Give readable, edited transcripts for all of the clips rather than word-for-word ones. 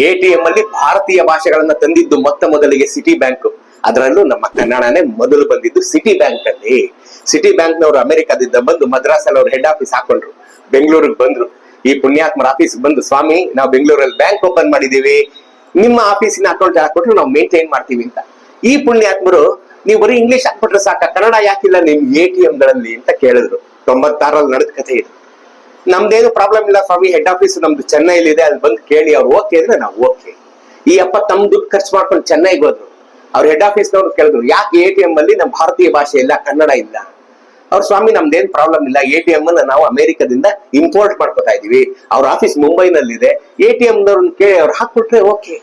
ATM ಅಲ್ಲಿ ಭಾರತೀಯ ಭಾಷೆಗಳನ್ನ ತಂದಿದ್ದು ಮೊತ್ತ ಮೊದಲಿಗೆ ಸಿಟಿ ಬ್ಯಾಂಕ್. ಅದರಲ್ಲೂ ನಮ್ಮ ಕನ್ನಡನೇ ಮೊದಲು ಬಂದಿದ್ದು ಸಿಟಿ ಬ್ಯಾಂಕ್ ಅಲ್ಲಿ. ಸಿಟಿ ಬ್ಯಾಂಕ್ ನವರು ಅಮೆರಿಕದಿಂದ ಬಂದು ಮದ್ರಾಸಲ್ಲಿ ಅವ್ರು ಹೆಡ್ ಆಫೀಸ್ ಹಾಕೊಂಡ್ರು, ಬೆಂಗಳೂರಿಗೆ ಬಂದ್ರು. ಈ ಪುಣ್ಯಾತ್ಮರ ಆಫೀಸ್ ಬಂದು, ಸ್ವಾಮಿ ನಾವು ಬೆಂಗಳೂರಲ್ಲಿ ಬ್ಯಾಂಕ್ ಓಪನ್ ಮಾಡಿದೀವಿ, ನಿಮ್ಮ ಆಫೀಸಿನ ಅಕೌಂಟ್ ಹಾಕೊಟ್ರು ನಾವು ಮೇಂಟೈನ್ ಮಾಡ್ತೀವಿ ಅಂತ. ಈ ಪುಣ್ಯಾತ್ಮರು, ನೀವು ಬರೀ ಇಂಗ್ಲಿಷ್ ಹಾಕ್ಬಿಟ್ರೆ ಸಾಕ, ಕನ್ನಡ ಯಾಕಿಲ್ಲ ನಿಮ್ ಎಟಿಎಂ ಗಳಲ್ಲಿ ಅಂತ ಕೇಳಿದ್ರು. 96ರಲ್ಲಿ ನಡೆದ ಕಥೆ ಇದು. ನಮ್ದೇನು ಪ್ರಾಬ್ಲಮ್ ಇಲ್ಲ ಸ್ವಾಮಿ, ಹೆಡ್ ಆಫೀಸ್ ನಮ್ದು ಚೆನ್ನೈಲಿ ಇದೆ, ಅಲ್ಲಿ ಬಂದು ಕೇಳಿ. ಅವ್ರು ಓಕೆ ಅಂದ್ರೆ ನಾವು ಓಕೆ. ಈ ಅಪ್ಪ ತಮ್ಮ ದುಡ್ಡು ಖರ್ಚು ಮಾಡ್ಕೊಂಡು ಚೆನ್ನೈಗೆ ಹೋದ್ರು. ಅವ್ರ ಹೆಡ್ ಆಫೀಸ್ ನವ್ರು ಕೇಳಿದ್ರು, ಯಾಕೆ ಎಟಿಎಂ ಅಲ್ಲಿ ನಮ್ಮ ಭಾರತೀಯ ಭಾಷೆ ಇಲ್ಲ, ಕನ್ನಡ ಇಲ್ಲ? ಅವ್ರ ಸ್ವಾಮಿ ನಮ್ದೇನ್ ಪ್ರಾಬ್ಲಮ್ ಇಲ್ಲ, ಎಟಿಎಂ ಅನ್ನ ನಾವು ಅಮೆರಿಕದಿಂದ ಇಂಪೋರ್ಟ್ ಮಾಡ್ಕೊತಾ ಇದೀವಿ, ಅವ್ರ ಆಫೀಸ್ ಮುಂಬೈನಲ್ಲಿದೆ, ಎಟಿಎಂ ನವ್ರನ್ನ ಕೇಳಿ ಅವ್ರು ಹಾಕ್ಬಿಟ್ರೆ ಓಕೆ.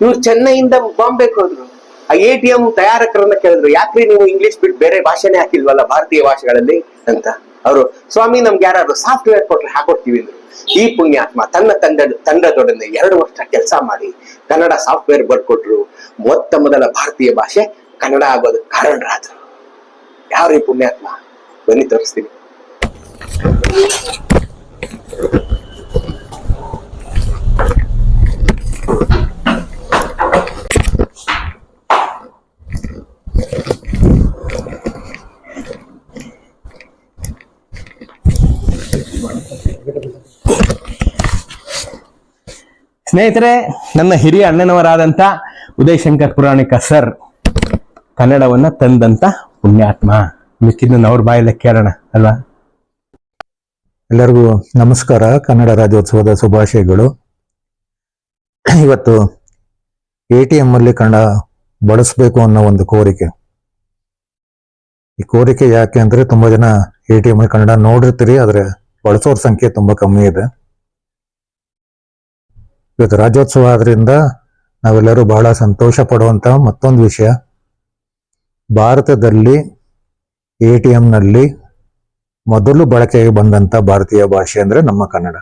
ಇವ್ರು ಚೆನ್ನೈಯಿಂದ ಬಾಂಬೆಗೆ ಹೋದ್ರು. ಆ ಎಟಿಎಂ ತಯಾರಕರನ್ನ ಕೇಳಿದ್ರು, ಯಾಕ್ರಿ ನೀವು ಇಂಗ್ಲಿಷ್ ಬಿಟ್ಟು ಬೇರೆ ಭಾಷೆನೇ ಹಾಕಿಲ್ವಲ್ಲ ಭಾರತೀಯ ಭಾಷೆಗಳಲ್ಲಿ ಅಂತ. ಅವರು, ಸ್ವಾಮಿ ನಮ್ಗೆ ಯಾರಾದ್ರು ಸಾಫ್ಟ್ವೇರ್ ಕೊಟ್ರೆ ಹಾಕೊಡ್ತೀವಿ ಅಂದ್ರು. ಈ ಪುಣ್ಯಾತ್ಮ ತನ್ನ ತಂಡದೊಡನೆ 2 ವರ್ಷ ಕೆಲಸ ಮಾಡಿ ಕನ್ನಡ ಸಾಫ್ಟ್ವೇರ್ ಬರ್ಕೊಟ್ರು. ಮೊತ್ತ ಮೊದಲ ಭಾರತೀಯ ಭಾಷೆ ಕನ್ನಡ ಆಗೋದು ಕಾರಣರಾದ್ರು. ಯಾವ್ರೀ ಪುಣ್ಯಾತ್ಮ? ಬನ್ನಿ ತೋರಿಸ್ತೀನಿ. ಸ್ನೇಹಿತರೆ, ನನ್ನ ಹಿರಿಯ ಅಣ್ಣನವರಾದಂತ ಉದಯ್ ಶಂಕರ್ ಪುರಾಣಿಕ ಸರ್ ಕನ್ನಡವನ್ನ ತಂದಂತ ಪುಣ್ಯಾತ್ಮ. ಮಿಕ್ಕಿದ್ದನ್ನು ಅವ್ರ ಬಾಯಲ್ಲೇ ಕೇಳೋಣ ಅಲ್ವಾ? ಎಲ್ಲರಿಗೂ ನಮಸ್ಕಾರ. ಕನ್ನಡ ರಾಜ್ಯೋತ್ಸವದ ಶುಭಾಶಯಗಳು. ಇವತ್ತು ಎಟಿಎಂ ಅಲ್ಲಿ ಕನ್ನಡ ಬಳಸಬೇಕು ಅನ್ನೋ ಒಂದು ಕೋರಿಕೆ. ಈ ಕೋರಿಕೆ ಯಾಕೆ ಅಂದ್ರೆ, ತುಂಬಾ ಜನ ಎಟಿಎಂ ಅಲ್ಲಿ ಕನ್ನಡ ನೋಡಿರ್ತೀರಿ, ಆದ್ರೆ ಬಳಸೋರ್ ಸಂಖ್ಯೆ ತುಂಬಾ ಕಮ್ಮಿ ಇದೆ. ಇವತ್ತು ರಾಜ್ಯೋತ್ಸವ ಆದ್ರಿಂದ ನಾವೆಲ್ಲರೂ ಬಹಳ ಸಂತೋಷ ಪಡುವಂತ ಮತ್ತೊಂದು ವಿಷಯ, ಭಾರತದಲ್ಲಿ ಎಟಿಎಂ ನಲ್ಲಿ ಮೊದಲು ಬಳಕೆಗೆ ಬಂದಂತ ಭಾರತೀಯ ಭಾಷೆ ಅಂದ್ರೆ ನಮ್ಮ ಕನ್ನಡ.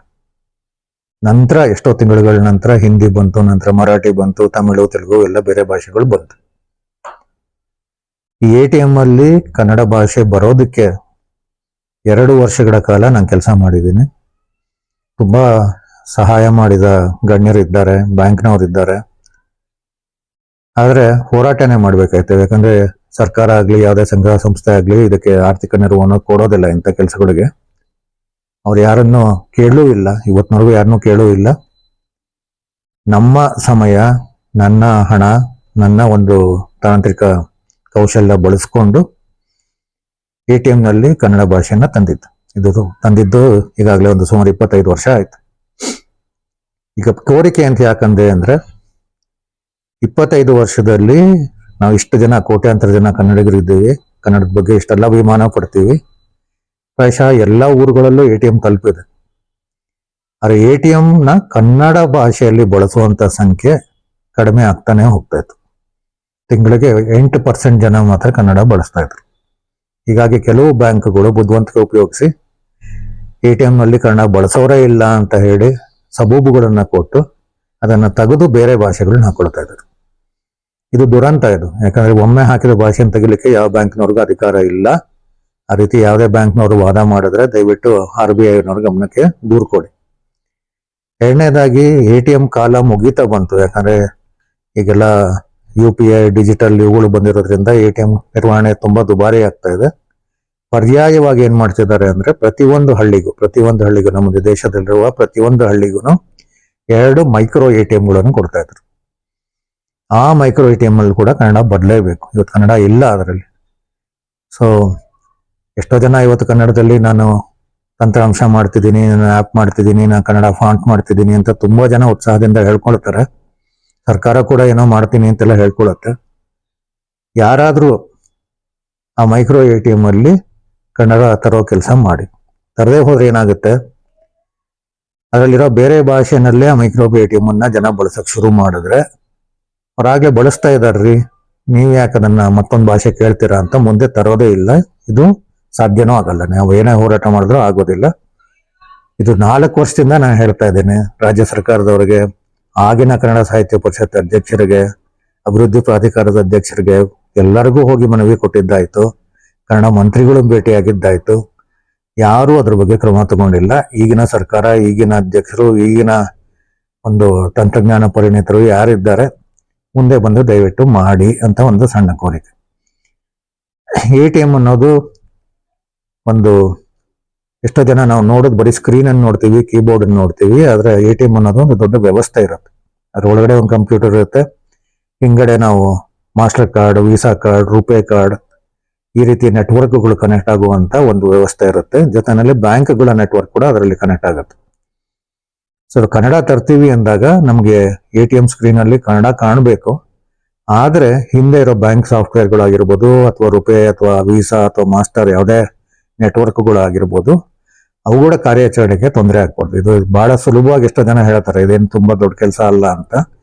ನಂತರ ಎಷ್ಟೋ ತಿಂಗಳುಗಳ ನಂತರ ಹಿಂದಿ ಬಂತು, ನಂತರ ಮರಾಠಿ ಬಂತು, ತಮಿಳು, ತೆಲುಗು ಎಲ್ಲ ಬೇರೆ ಭಾಷೆಗಳು ಬಂತು. ಈ ಎಟಿಎಂ ಅಲ್ಲಿ ಕನ್ನಡ ಭಾಷೆ ಬರೋದಕ್ಕೆ 2 ವರ್ಷಗಳ ಕಾಲ ನಾನು ಕೆಲಸ ಮಾಡಿದ್ದೀನಿ. ತುಂಬಾ ಸಹಾಯ ಮಾಡಿದ ಗಣ್ಯರಿದ್ದಾರೆ, ಬ್ಯಾಂಕ್ನವರಿದ್ದಾರೆ. ಆದ್ರೆ ಹೋರಾಟನೇ ಮಾಡ್ಬೇಕಾಯ್ತು. ಯಾಕಂದ್ರೆ ಸರ್ಕಾರ ಆಗ್ಲಿ, ಯಾವುದೇ ಸಂಘ ಸಂಸ್ಥೆ ಆಗ್ಲಿ ಇದಕ್ಕೆ ಆರ್ಥಿಕ ನೆರವನ್ನು ಕೊಡೋದಿಲ್ಲ ಇಂಥ ಕೆಲಸಗಳಿಗೆ. ಅವ್ರು ಯಾರನ್ನು ಕೇಳೂ ಇಲ್ಲ, ಇವತ್ತಿನವರೆಗೂ ಯಾರನ್ನೂ ಕೇಳೂ ಇಲ್ಲ. ನಮ್ಮ ಸಮಯ, ನನ್ನ ಹಣ, ನನ್ನ ಒಂದು ತಾಂತ್ರಿಕ ಕೌಶಲ್ಯ ಬಳಸ್ಕೊಂಡು ಎಟಿಎಂ ನಲ್ಲಿ ಕನ್ನಡ ಭಾಷೆಯನ್ನ ತಂದಿದ್ದು ಈಗಾಗಲೇ ಒಂದು ಸುಮಾರು 25 ವರ್ಷ ಆಯ್ತು. ಈಗ ಕೋರಿಕೆ ಅಂತ ಯಾಕಂದ್ರೆ ಅಂದ್ರೆ, 25 ವರ್ಷದಲ್ಲಿ ನಾವು ಇಷ್ಟು ಜನ, ಕೋಟ್ಯಾಂತರ ಜನ ಕನ್ನಡಿಗರು ಇದ್ದೀವಿ, ಕನ್ನಡದ ಬಗ್ಗೆ ಇಷ್ಟೆಲ್ಲ ಅಭಿಮಾನ ಪಡ್ತೀವಿ. ಪ್ರಾಯಶಃ ಎಲ್ಲ ಊರುಗಳಲ್ಲೂ ಎಟಿಎಂ ತಲುಪಿದೆ. ಆದ್ರೆ ಎಟಿಎಂ ನ ಕನ್ನಡ ಭಾಷೆಯಲ್ಲಿ ಬಳಸುವಂತ ಸಂಖ್ಯೆ ಕಡಿಮೆ ಆಗ್ತಾನೆ ಹೋಗ್ತಾ ಇತ್ತು. ತಿಂಗಳಿಗೆ 8% ಜನ ಮಾತ್ರ ಕನ್ನಡ ಬಳಸ್ತಾ ಇದ್ರು. ಹೀಗಾಗಿ ಕೆಲವು ಬ್ಯಾಂಕ್ಗಳು ಬುದ್ಧಿವಂತಿಕೆ ಉಪಯೋಗಿಸಿ ಎಟಿಎಂ ನಲ್ಲಿ ಕನ್ನಡ ಬಳಸೋರೇ ಇಲ್ಲ ಅಂತ ಹೇಳಿ ಸಬೂಬುಗಳನ್ನ ಕೊಟ್ಟು ಅದನ್ನ ತೆಗೆದು ಬೇರೆ ಭಾಷೆಗಳನ್ನ ಹಾಕೊಳ್ತಾ ಇದ್ದಾರೆ. ಇದು ದುರಂತ ಇದು. ಯಾಕಂದ್ರೆ ಒಮ್ಮೆ ಹಾಕಿದ ಭಾಷೆಯನ್ನು ತೆಗಿಲಿಕ್ಕೆ ಯಾವ ಬ್ಯಾಂಕ್ನವ್ರಿಗೂ ಅಧಿಕಾರ ಇಲ್ಲ. ಆ ರೀತಿ ಯಾವುದೇ ಬ್ಯಾಂಕ್ನವರು ವಾದ ಮಾಡಿದ್ರೆ ದಯವಿಟ್ಟು RBI ಗಮನಕ್ಕೆ ದೂರು ಕೊಡಿ. ಎರಡನೇದಾಗಿ, ಎಟಿಎಂ ಕಾಲ ಮುಗೀತಾ ಬಂತು. ಯಾಕಂದ್ರೆ ಈಗೆಲ್ಲ UPI ಡಿಜಿಟಲ್ ಇವುಗಳು ಬಂದಿರೋದ್ರಿಂದ ಎಟಿಎಂ ನಿರ್ವಹಣೆ ತುಂಬಾ ದುಬಾರಿ ಆಗ್ತಾ ಇದೆ. ಪರ್ಯಾಯವಾಗಿ ಏನ್ ಮಾಡ್ತಿದ್ದಾರೆ ಅಂದ್ರೆ, ಪ್ರತಿಯೊಂದು ಹಳ್ಳಿಗೂ ನಮ್ಮ ದೇಶದಲ್ಲಿರುವ ಪ್ರತಿಯೊಂದು ಹಳ್ಳಿಗೂ 2 ಮೈಕ್ರೋ ಎಟಿಎಂ ಗಳನ್ನು ಕೊಡ್ತಾ ಇದ್ರು. ಆ ಮೈಕ್ರೋ ಎಟಿಎಂ ಅಲ್ಲಿ ಕೂಡ ಕನ್ನಡ ಬದಲೇಬೇಕು. ಇವತ್ತು ಕನ್ನಡ ಇಲ್ಲ ಅದರಲ್ಲಿ. ಸೊ ಎಷ್ಟೋ ಜನ ಇವತ್ತು ಕನ್ನಡದಲ್ಲಿ ನಾನು ತಂತ್ರಾಂಶ ಮಾಡ್ತಿದ್ದೀನಿ, ನಾನು ಆ್ಯಪ್ ಮಾಡ್ತಿದ್ದೀನಿ, ನಾನು ಕನ್ನಡ ಫಾಂಟ್ ಮಾಡ್ತಿದ್ದೀನಿ ಅಂತ ತುಂಬಾ ಜನ ಉತ್ಸಾಹದಿಂದ ಹೇಳ್ಕೊಳ್ತಾರೆ. ಸರ್ಕಾರ ಕೂಡ ಏನೋ ಮಾಡ್ತೀನಿ ಅಂತೆಲ್ಲ ಹೇಳ್ಕೊಳತ್ತೆ. ಯಾರಾದ್ರೂ ಆ ಮೈಕ್ರೋ ಎಟಿಎಂ ಅಲ್ಲಿ ಕನ್ನಡ ತರೋ ಕೆಲಸ ಮಾಡಿ. ತರದೇ ಹೋದ್ರೆ ಏನಾಗುತ್ತೆ, ಅದರಲ್ಲಿರೋ ಬೇರೆ ಭಾಷೆನಲ್ಲೇ ಆ ಮೈಕ್ರೋ ಎಟಿಎಂ ಅನ್ನ ಜನ ಬಳಸಕ್ ಶುರು ಮಾಡಿದ್ರೆ, ಅವ್ರಾಗ್ಲೇ ಬಳಸ್ತಾ ಇದಾರ್ರಿ, ನೀವ್ ಯಾಕೆ ಅದನ್ನ ಮತ್ತೊಂದು ಭಾಷೆ ಕೇಳ್ತೀರಾ ಅಂತ ಮುಂದೆ ತರೋದೇ ಇಲ್ಲ. ಇದು ಸಾಧ್ಯನೂ ಆಗಲ್ಲ. ನಾವು ಏನೇ ಹೋರಾಟ ಮಾಡಿದ್ರೂ ಆಗೋದಿಲ್ಲ. ಇದು 4 ವರ್ಷದಿಂದ ನಾನು ಹೇಳ್ತಾ ಇದ್ದೇನೆ ರಾಜ್ಯ ಸರ್ಕಾರದವರಿಗೆ, ಆಗಿನ ಕನ್ನಡ ಸಾಹಿತ್ಯ ಪರಿಷತ್ ಅಧ್ಯಕ್ಷರಿಗೆ, ಅಭಿವೃದ್ಧಿ ಪ್ರಾಧಿಕಾರದ ಅಧ್ಯಕ್ಷರಿಗೆ ಎಲ್ಲರಿಗೂ ಹೋಗಿ ಮನವಿ ಕೊಟ್ಟಿದ್ದಾಯ್ತು. ಕನ್ನಡ ಮಂತ್ರಿಗಳು ಭೇಟಿಯಾಗಿದ್ದಾಯ್ತು. ಯಾರು ಅದ್ರ ಬಗ್ಗೆ ಕ್ರಮ ತಗೊಂಡಿಲ್ಲ. ಈಗಿನ ಸರ್ಕಾರ, ಈಗಿನ ಅಧ್ಯಕ್ಷರು, ಈಗಿನ ಒಂದು ತಂತ್ರಜ್ಞಾನ ಪರಿಣಿತರು ಯಾರಿದ್ದಾರೆ ಮುಂದೆ ಬಂದು ದಯವಿಟ್ಟು ಮಾಡಿ ಅಂತ ಒಂದು ಸಣ್ಣ ಕೋರಿಕೆ. ATM ಅನ್ನೋದು ಒಂದು ಎಷ್ಟೋ ಜನ ನಾವು ನೋಡೋದು ಬರೀ ಸ್ಕ್ರೀನ್ ಅನ್ನು ನೋಡ್ತೀವಿ, ಕೀಬೋರ್ಡ್ ಅನ್ನು ನೋಡ್ತೀವಿ. ಆದ್ರೆ ATM ಅನ್ನೋದು ಒಂದು ದೊಡ್ಡ ವ್ಯವಸ್ಥೆ ಇರುತ್ತೆ. ಅದ್ರ ಒಳಗಡೆ ಒಂದು ಕಂಪ್ಯೂಟರ್ ಇರುತ್ತೆ, ಹಿಂಗಡೆ ನಾವು master card, visa card, RuPay card ಈ ರೀತಿ ನೆಟ್ವರ್ಕ್ಗಳು ಕನೆಕ್ಟ್ ಆಗುವಂತ ಒಂದು ವ್ಯವಸ್ಥೆ ಇರುತ್ತೆ. ಜೊತೆನಲ್ಲಿ ಬ್ಯಾಂಕ್ಗಳ ನೆಟ್ವರ್ಕ್ ಕೂಡ ಅದರಲ್ಲಿ ಕನೆಕ್ಟ್ ಆಗುತ್ತೆ. ಸೊ ಕನ್ನಡ ತರ್ತೀವಿ ಅಂದಾಗ ನಮಗೆ ATM ಸ್ಕ್ರೀನ್ ಅಲ್ಲಿ ಕನ್ನಡ ಕಾಣಬೇಕು. ಆದ್ರೆ ಹಿಂದೆ ಇರೋ ಬ್ಯಾಂಕ್ ಸಾಫ್ಟ್ವೇರ್ಗಳಾಗಿರ್ಬೋದು ಅಥವಾ ರೂಪೇ ಅಥವಾ ವೀಸಾ ಅಥವಾ ಮಾಸ್ಟರ್ ಯಾವುದೇ ನೆಟ್ವರ್ಕ್ಗಳಾಗಿರ್ಬೋದು ಅವುಗಳ ಕಾರ್ಯಾಚರಣೆಗೆ ತೊಂದರೆ ಆಗ್ಬಾರ್ದು. ಇದು ಬಹಳ ಸುಲಭವಾಗಿ ಎಷ್ಟೋ ಜನ ಹೇಳ್ತಾರೆ ಇದೇನು ತುಂಬಾ ದೊಡ್ಡ ಕೆಲಸ ಅಲ್ಲ ಅಂತ.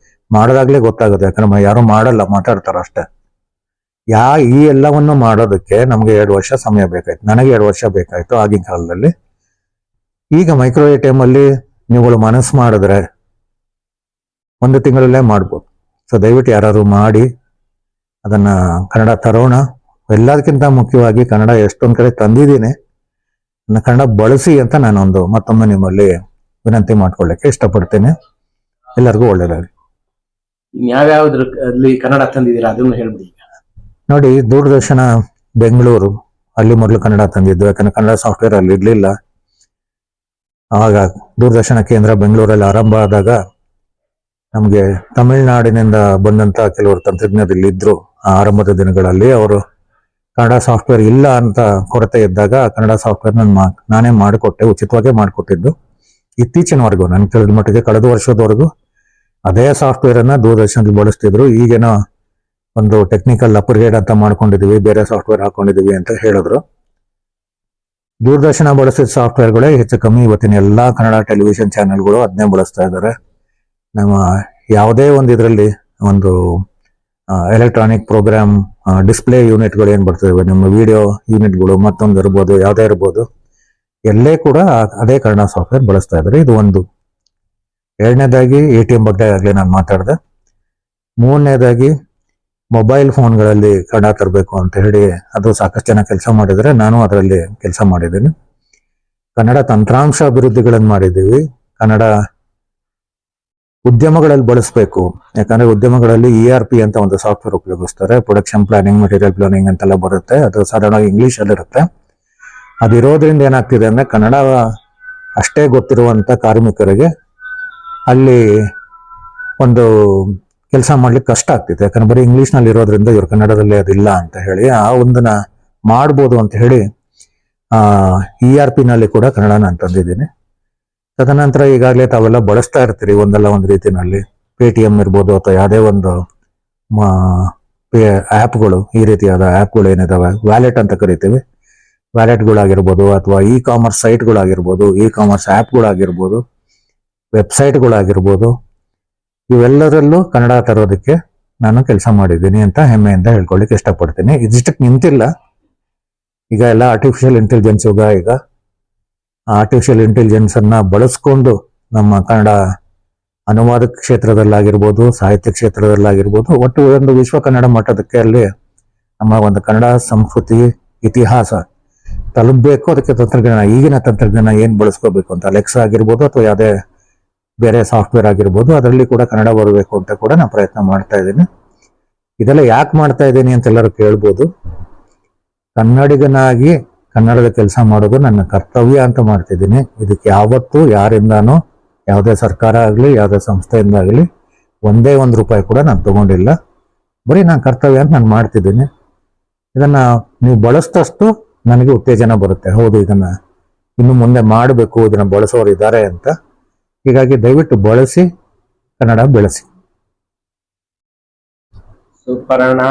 ಮಾಡಿದಾಗ್ಲೇ ಗೊತ್ತಾಗುತ್ತೆ, ಯಾಕಂದ್ರೆ ಯಾರು ಮಾಡಲ್ಲ, ಮಾತಾಡ್ತಾರ ಅಷ್ಟೇ. ಈ ಎಲ್ಲವನ್ನು ಮಾಡೋದಕ್ಕೆ ನಮ್ಗೆ 2 ವರ್ಷ ಸಮಯ ಬೇಕಾಯ್ತು. ನನಗೆ 2 ವರ್ಷ ಬೇಕಾಯ್ತು ಆಗಿನ ಕಾಲದಲ್ಲಿ. ಈಗ ಮೈಕ್ರೋ ATM ಅಲ್ಲಿ ನೀವುಗಳು ಮನಸ್ಸು ಮಾಡಿದ್ರೆ 1 ತಿಂಗಳಲ್ಲೇ ಮಾಡ್ಬೋದು. ಸೊ ದಯವಿಟ್ಟು ಯಾರು ಮಾಡಿ ಅದನ್ನ ಕನ್ನಡ ತರೋಣ. ಎಲ್ಲದಕ್ಕಿಂತ ಮುಖ್ಯವಾಗಿ ಕನ್ನಡ ಎಷ್ಟೊಂದ್ ಕಡೆ ತಂದಿದ್ದೀನಿ, ಕನ್ನಡ ಬಳಸಿ ಅಂತ ನಾನೊಂದು ಮತ್ತೊಮ್ಮೆ ನಿಮ್ಮಲ್ಲಿ ವಿನಂತಿ ಮಾಡ್ಕೊಳ್ಳಿಕ್ಕೆ ಇಷ್ಟಪಡ್ತೇನೆ. ಎಲ್ಲರಿಗೂ ಒಳ್ಳೇದಾಗಲಿ. ಯಾವ್ಯಾವ್ದ್ರಲ್ಲಿ ಕನ್ನಡ ತಂದಿದ್ದೀರಾ ಅದನ್ನು ಹೇಳ್ಬಿಡಿ. ನೋಡಿ, ದೂರದರ್ಶನ ಬೆಂಗಳೂರು ಅಲ್ಲಿ ಮೊದಲು ಕನ್ನಡ ತಂದಿದ್ದು, ಯಾಕಂದ್ರೆ ಕನ್ನಡ ಸಾಫ್ಟ್ವೇರ್ ಅಲ್ಲಿ ಇರ್ಲಿಲ್ಲ. ಆಗ ದೂರದರ್ಶನ ಕೇಂದ್ರ ಬೆಂಗಳೂರಲ್ಲಿ ಆರಂಭ ಆದಾಗ ನಮ್ಗೆ ತಮಿಳುನಾಡಿನಿಂದ ಬಂದಂತ ಕೆಲವರು ತಂತ್ರಜ್ಞರಲ್ಲಿ ಇದ್ರು. ಆ ಆರಂಭದ ದಿನಗಳಲ್ಲಿ ಅವರು ಕನ್ನಡ ಸಾಫ್ಟ್ವೇರ್ ಇಲ್ಲ ಅಂತ ಕೊರತೆ ಇದ್ದಾಗ ಕನ್ನಡ ಸಾಫ್ಟ್ವೇರ್ ನಾನೇ ಮಾಡಿಕೊಟ್ಟೆ, ಉಚಿತವಾಗೇ ಮಾಡಿಕೊಟ್ಟಿದ್ದು. ಇತ್ತೀಚಿನವರೆಗೂ ನನ್ಗೆ ತಿಳಿದ ಮಟ್ಟಿಗೆ ಕಳೆದ ವರ್ಷದವರೆಗೂ ಅದೇ ಸಾಫ್ಟ್ವೇರ್ ಅನ್ನ ದೂರದರ್ಶನದಲ್ಲಿ ಬಳಸ್ತಿದ್ರು. ಈಗೇನೋ ಒಂದು ಟೆಕ್ನಿಕಲ್ ಅಪ್ಗ್ರೇಡ್ ಅಂತ ಮಾಡ್ಕೊಂಡಿದೀವಿ, ಬೇರೆ ಸಾಫ್ಟ್ವೇರ್ ಹಾಕೊಂಡಿದೀವಿ ಅಂತ ಹೇಳಿದ್ರು. ದೂರದರ್ಶನ ಬಳಸಿದ ಸಾಫ್ಟ್ವೇರ್ಗಳೇ ಹೆಚ್ಚು ಕಮ್ಮಿ ಇವತ್ತಿನ ಎಲ್ಲಾ ಕನ್ನಡ ಟೆಲಿವಿಷನ್ ಚಾನೆಲ್ಗಳು ಅದನ್ನೇ ಬಳಸ್ತಾ ಇದ್ದಾರೆ. ನಮ್ಮ ಯಾವುದೇ ಒಂದು ಇದರಲ್ಲಿ ಒಂದು ಎಲೆಕ್ಟ್ರಾನಿಕ್ ಪ್ರೋಗ್ರಾಮ್ ಡಿಸ್ಪ್ಲೇ ಯೂನಿಟ್ಗಳು ಏನ್ ಬರ್ತವೆ, ನಮ್ಮ ವಿಡಿಯೋ ಯೂನಿಟ್ಗಳು ಮತ್ತೊಂದು ಇರ್ಬೋದು, ಯಾವುದೇ ಇರ್ಬೋದು, ಎಲ್ಲೇ ಕೂಡ ಅದೇ ಕನ್ನಡ ಸಾಫ್ಟ್ವೇರ್ ಬಳಸ್ತಾ ಇದ್ದಾರೆ. ಇದು ಒಂದು. ಎರಡನೇದಾಗಿ ATM ಬಗ್ಗೆ ಆಗಲೇ ನಾನು ಮಾತಾಡಿದೆ. ಮೂರನೇದಾಗಿ ಮೊಬೈಲ್ ಫೋನ್ಗಳಲ್ಲಿ ಕನ್ನಡ ತರಬೇಕು ಅಂತ ಹೇಳಿ ಅದು ಸಾಕಷ್ಟು ಜನ ಕೆಲಸ ಮಾಡಿದರೆ ನಾನು ಅದರಲ್ಲಿ ಕೆಲಸ ಮಾಡಿದ್ದೀನಿ. ಕನ್ನಡ ತಂತ್ರಾಂಶ ಅಭಿವೃದ್ಧಿಗಳನ್ನು ಮಾಡಿದ್ದೀವಿ. ಕನ್ನಡ ಉದ್ಯಮಗಳಲ್ಲಿ ಬಳಸಬೇಕು, ಯಾಕಂದ್ರೆ ಉದ್ಯಮಗಳಲ್ಲಿ ERP ಅಂತ ಒಂದು ಸಾಫ್ಟ್ವೇರ್ ಉಪಯೋಗಿಸ್ತಾರೆ. ಪ್ರೊಡಕ್ಷನ್ ಪ್ಲಾನಿಂಗ್, ಮೆಟೀರಿಯಲ್ ಪ್ಲಾನಿಂಗ್ ಅಂತೆಲ್ಲ ಬರುತ್ತೆ. ಅದು ಸಾಧಾರಣವಾಗಿ ಇಂಗ್ಲಿಷ್ ಅಲ್ಲಿ ಇರುತ್ತೆ. ಅದಿರೋದ್ರಿಂದ ಏನಾಗ್ತಿದೆ ಅಂದ್ರೆ ಕನ್ನಡ ಅಷ್ಟೇ ಗೊತ್ತಿರುವಂತ ಕಾರ್ಮಿಕರಿಗೆ ಅಲ್ಲಿ ಒಂದು ಕೆಲಸ ಮಾಡ್ಲಿಕ್ಕೆ ಕಷ್ಟ ಆಗ್ತಿದೆ. ಯಾಕಂದ್ರೆ ಬರೀ ಇಂಗ್ಲಿಷ್ ನಲ್ಲಿ ಇರೋದ್ರಿಂದ ಇವ್ರು ಕನ್ನಡದಲ್ಲಿ ಅದಿಲ್ಲ ಅಂತ ಹೇಳಿ ಆ ಒಂದನ್ನ ಮಾಡ್ಬೋದು ಅಂತ ಹೇಳಿ ERP ನಲ್ಲಿ ಕೂಡ ಕನ್ನಡ ನಾನು ತಂದಿದ್ದೀನಿ. ತದನಂತರ ಈಗಾಗಲೇ ತಾವೆಲ್ಲ ಬಳಸ್ತಾ ಇರ್ತೀರಿ ಒಂದಲ್ಲ ಒಂದು ರೀತಿನಲ್ಲಿ. Paytm ಇರ್ಬೋದು ಅಥವಾ ಯಾವುದೇ ಒಂದು ಆ್ಯಪ್ಗಳು, ಈ ರೀತಿಯಾದ ಆ್ಯಪ್ಗಳು ಏನಿದಾವೆ, ವ್ಯಾಲೆಟ್ ಅಂತ ಕರಿತೀವಿ, ವ್ಯಾಲೆಟ್ಗಳಾಗಿರ್ಬೋದು ಅಥವಾ ಕಾಮರ್ಸ್ ಸೈಟ್ಗಳಾಗಿರ್ಬೋದು, ಕಾಮರ್ಸ್ ಆ್ಯಪ್ಗಳಾಗಿರ್ಬೋದು, ವೆಬ್ಸೈಟ್ಗಳಾಗಿರ್ಬೋದು, ಇವೆಲ್ಲರಲ್ಲೂ ಕನ್ನಡ ತರೋದಕ್ಕೆ ನಾನು ಕೆಲಸ ಮಾಡಿದ್ದೀನಿ ಅಂತ ಹೆಮ್ಮೆಯಿಂದ ಹೇಳ್ಕೊಳ್ಳಿಕ್ಕೆ ಇಷ್ಟಪಡ್ತೀನಿ. ಇದಿಷ್ಟಕ್ಕೆ ನಿಂತಿಲ್ಲ, ಈಗ ಎಲ್ಲ ಆರ್ಟಿಫಿಷಿಯಲ್ ಇಂಟೆಲಿಜೆನ್ಸ್ ಯುಗ. ಈಗ ಆರ್ಟಿಫಿಷಿಯಲ್ ಇಂಟೆಲಿಜೆನ್ಸ್ ಅನ್ನ ಬಳಸ್ಕೊಂಡು ನಮ್ಮ ಕನ್ನಡ ಅನುವಾದ ಕ್ಷೇತ್ರದಲ್ಲಾಗಿರ್ಬೋದು, ಸಾಹಿತ್ಯ ಕ್ಷೇತ್ರದಲ್ಲಾಗಿರ್ಬೋದು, ಒಟ್ಟು ಒಂದು ವಿಶ್ವ ಕನ್ನಡ ಮಟ್ಟದಕ್ಕೆ ಅಲ್ಲಿ ನಮ್ಮ ಒಂದು ಕನ್ನಡ ಸಂಸ್ಕೃತಿ ಇತಿಹಾಸ ತಲುಪಬೇಕು. ಅದಕ್ಕೆ ತಂತ್ರಜ್ಞಾನ, ಈಗಿನ ತಂತ್ರಜ್ಞಾನ ಏನ್ ಬಳಸ್ಕೋಬೇಕು ಅಂತ, ಅಲೆಕ್ಸಾ ಆಗಿರ್ಬೋದು ಅಥವಾ ಯಾವುದೇ ಬೇರೆ ಸಾಫ್ಟ್ವೇರ್ ಆಗಿರ್ಬೋದು, ಅದರಲ್ಲಿ ಕೂಡ ಕನ್ನಡ ಬರಬೇಕು ಅಂತ ಕೂಡ ನಾನು ಪ್ರಯತ್ನ ಮಾಡ್ತಾ ಇದ್ದೀನಿ. ಇದೆಲ್ಲ ಯಾಕೆ ಮಾಡ್ತಾ ಇದ್ದೀನಿ ಅಂತ ಎಲ್ಲರೂ ಕೇಳ್ಬೋದು. ಕನ್ನಡಿಗನಾಗಿ ಕನ್ನಡದ ಕೆಲಸ ಮಾಡೋದು ನನ್ನ ಕರ್ತವ್ಯ ಅಂತ ಮಾಡ್ತಿದ್ದೀನಿ. ಇದಕ್ಕೆ ಯಾವತ್ತೂ ಯಾರಿಂದಾನೂ, ಯಾವುದೇ ಸರ್ಕಾರ ಆಗಲಿ ಯಾವುದೇ ಸಂಸ್ಥೆಯಿಂದ ಆಗಲಿ ಒಂದೇ ₹1 ಕೂಡ ನಾನು ತಗೊಂಡಿಲ್ಲ. ಬರೀ ನಾನು ಕರ್ತವ್ಯ ಅಂತ ನಾನು ಮಾಡ್ತಿದ್ದೀನಿ. ಇದನ್ನ ನೀವು ಬಳಸಿದಷ್ಟು ನನಗೆ ಉತ್ತೇಜನ ಬರುತ್ತೆ. ಹೌದು, ಇದನ್ನ ಇನ್ನು ಮುಂದೆ ಮಾಡಬೇಕು, ಇದನ್ನ ಬಳಸೋರು ಇದ್ದಾರೆ ಅಂತ. ಹೀಗಾಗಿ ದಯವಿಟ್ಟು ಬಳಸಿ, ಕನ್ನಡ ಬೆಳೆಸಿ. ಸೂಪರ್ ಅಣ್ಣ.